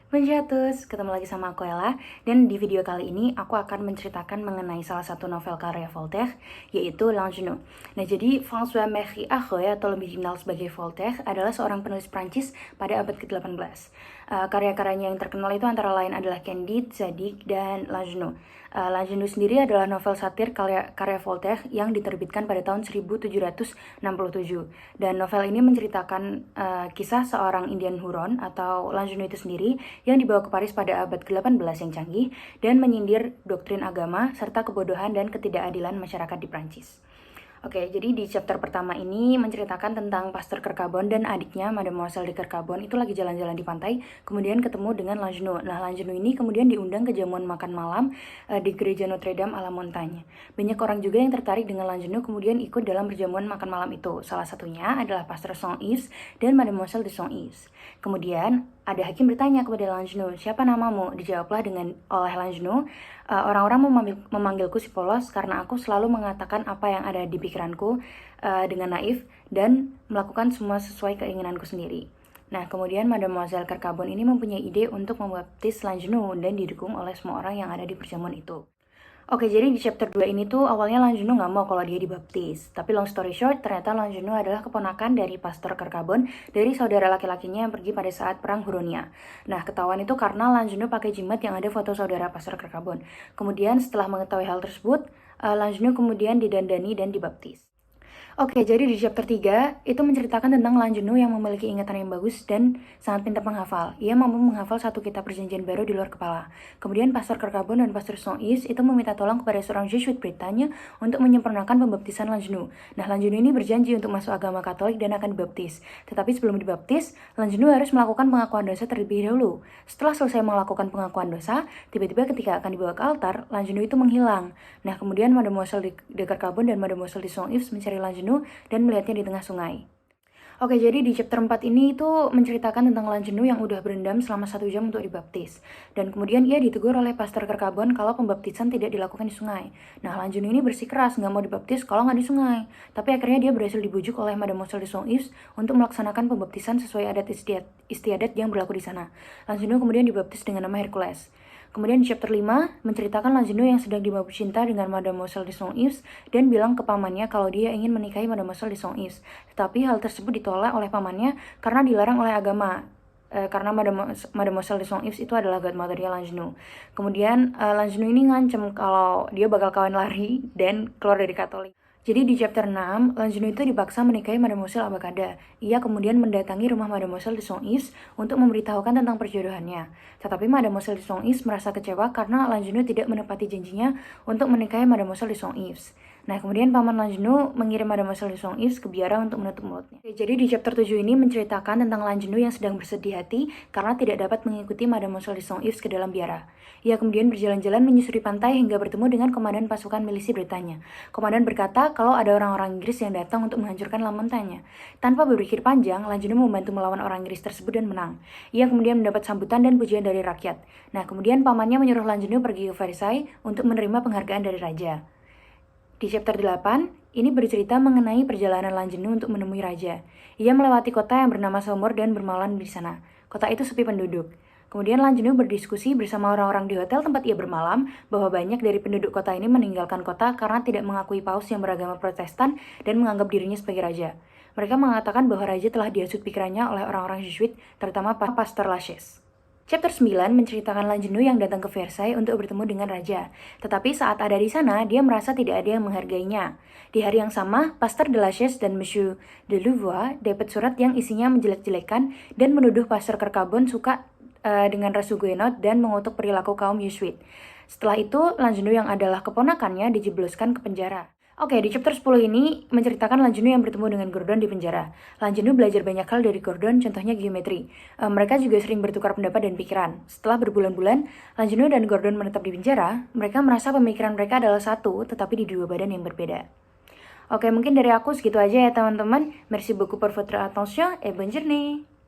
Menjatus, ketemu lagi sama aku Ella, dan di video kali ini aku akan menceritakan mengenai salah satu novel karya Voltaire, yaitu L'Ingenue. Nah, jadi François-Marie Arouet atau lebih dikenal sebagai Voltaire adalah seorang penulis Prancis pada abad ke-18. Karya-karyanya yang terkenal itu antara lain adalah Candide, Zadig, dan L'Ingenue. L'Ingenue sendiri adalah novel satir karya Voltaire yang diterbitkan pada tahun 1767. Dan novel ini menceritakan kisah seorang Indian Huron atau L'Ingenue itu sendiri yang dibawa ke Paris pada abad ke-18 yang canggih dan menyindir doktrin agama serta kebodohan dan ketidakadilan masyarakat di Prancis. Oke, jadi di chapter pertama ini menceritakan tentang Pasteur Kercabon dan adiknya Mademoiselle de Kercabon itu lagi jalan-jalan di pantai, kemudian ketemu dengan L'Ingenue. Nah, L'Ingenue ini kemudian diundang ke jamuan makan malam di gereja Notre Dame à la Montagne. Banyak orang juga yang tertarik dengan L'Ingenue kemudian ikut dalam perjamuan makan malam itu. Salah satunya adalah Pasteur Saint-Yves dan Mademoiselle de Saint-Yves. Kemudian ada hakim bertanya kepada L'Ingenue, siapa namamu? Dijawablah oleh L'Ingenue, orang-orang memanggilku si polos karena aku selalu mengatakan apa yang ada di pikiranku dengan naif dan melakukan semua sesuai keinginanku sendiri. Nah, kemudian Mademoiselle Kercabon ini mempunyai ide untuk membaptis L'Ingenue dan didukung oleh semua orang yang ada di perjamuan itu. Oke, jadi di chapter 2 ini tuh awalnya L'Ingenue nggak mau kalau dia dibaptis. Tapi long story short, ternyata L'Ingenue adalah keponakan dari Pasteur Kercabon dari saudara laki-lakinya yang pergi pada saat perang Huronia. Nah, ketahuan itu karena L'Ingenue pakai jimat yang ada foto saudara Pasteur Kercabon. Kemudian setelah mengetahui hal tersebut, L'Ingenue kemudian didandani dan dibaptis. Oke, jadi di chapter 3 itu menceritakan tentang L'Ingenue yang memiliki ingatan yang bagus dan sangat pintar menghafal. Ia mampu menghafal satu kitab perjanjian baru di luar kepala. Kemudian Pasteur Kercabon dan Pasteur Saint-Yves itu meminta tolong kepada seorang Jesuit Britania untuk menyempurnakan pembaptisan L'Ingenue. Nah, L'Ingenue ini berjanji untuk masuk agama Katolik dan akan dibaptis. Tetapi sebelum dibaptis, L'Ingenue harus melakukan pengakuan dosa terlebih dahulu. Setelah selesai melakukan pengakuan dosa, tiba-tiba ketika akan dibawa ke altar, L'Ingenue itu menghilang. Nah, kemudian Mademoiselle de Kercabon dan Mademoiselle de Saint-Yves mencari L'Ingenue dan melihatnya di tengah sungai. Oke, jadi di chapter 4 ini itu menceritakan tentang L'Ingenue yang udah berendam selama 1 jam untuk dibaptis. Dan kemudian ia ditegur oleh Pasteur Kercabon kalau pembaptisan tidak dilakukan di sungai. Nah, L'Ingenue ini bersikeras nggak mau dibaptis kalau nggak di sungai. Tapi akhirnya dia berhasil dibujuk oleh Mademoiselle de Saint-Yves untuk melaksanakan pembaptisan sesuai adat istiadat yang berlaku di sana. L'Ingenue kemudian dibaptis dengan nama Hercules. Kemudian di chapter 5 menceritakan L'Ingenue yang sedang dimabuk cinta dengan Mademoiselle de Saint-Yves dan bilang ke pamannya kalau dia ingin menikahi Mademoiselle de Saint-Yves. Tetapi hal tersebut ditolak oleh pamannya karena dilarang oleh agama. Karena Mademoiselle de Saint-Yves itu adalah godmother-nya L'Ingenue. Kemudian L'Ingenue ini ngancem kalau dia bakal kawin lari dan keluar dari Katolik. Jadi di chapter 6, L'Ingenue itu dipaksa menikahi Mademoiselle Abacada. Ia kemudian mendatangi rumah Mademoiselle de Saint-Yves untuk memberitahukan tentang perjodohannya. Tetapi Mademoiselle de Saint-Yves merasa kecewa karena L'Ingenue tidak menepati janjinya untuk menikahi Mademoiselle de Saint-Yves. Nah, kemudian paman L'Ingenue mengirim Mademoiselle de Saint-Yves ke biara untuk menutup mulutnya. Jadi di chapter 7 ini menceritakan tentang L'Ingenue yang sedang bersedih hati karena tidak dapat mengikuti Mademoiselle de Saint-Yves ke dalam biara. Ia kemudian berjalan-jalan menyusuri pantai hingga bertemu dengan komandan pasukan milisi Britania. Komandan berkata kalau ada orang-orang Inggris yang datang untuk menghancurkan La Montagne. Tanpa berpikir panjang, L'Ingenue membantu melawan orang Inggris tersebut dan menang. Ia kemudian mendapat sambutan dan pujian dari rakyat. Nah, kemudian pamannya menyuruh L'Ingenue pergi ke Versailles untuk menerima penghargaan dari raja. Di chapter 8, ini bercerita mengenai perjalanan L'Ingenue untuk menemui raja. Ia melewati kota yang bernama Saumur dan bermalam di sana. Kota itu sepi penduduk. Kemudian L'Ingenue berdiskusi bersama orang-orang di hotel tempat ia bermalam bahwa banyak dari penduduk kota ini meninggalkan kota karena tidak mengakui paus yang beragama Protestan dan menganggap dirinya sebagai raja. Mereka mengatakan bahwa raja telah dihasut pikirannya oleh orang-orang Jesuit, terutama Pasteur Lachaise. Chapter 9 menceritakan L'Ingenue yang datang ke Versailles untuk bertemu dengan raja. Tetapi saat ada di sana, dia merasa tidak ada yang menghargainya. Di hari yang sama, Pasteur de Lachaise dan Monsieur de Louvois dapat surat yang isinya menjelek-jelekan dan menuduh Pasteur Kercabon suka dengan ras Huguenot dan mengutuk perilaku kaum Jesuit. Setelah itu, L'Ingenue yang adalah keponakannya dijebloskan ke penjara. Oke, di chapter 10 ini menceritakan L'Ingenue yang bertemu dengan Gordon di penjara. L'Ingenue belajar banyak hal dari Gordon, contohnya geometri. Mereka juga sering bertukar pendapat dan pikiran. Setelah berbulan-bulan, L'Ingenue dan Gordon menetap di penjara, mereka merasa pemikiran mereka adalah satu, tetapi di dua badan yang berbeda. Oke, mungkin dari aku segitu aja ya teman-teman. Merci beaucoup pour votre attention et bonne journée.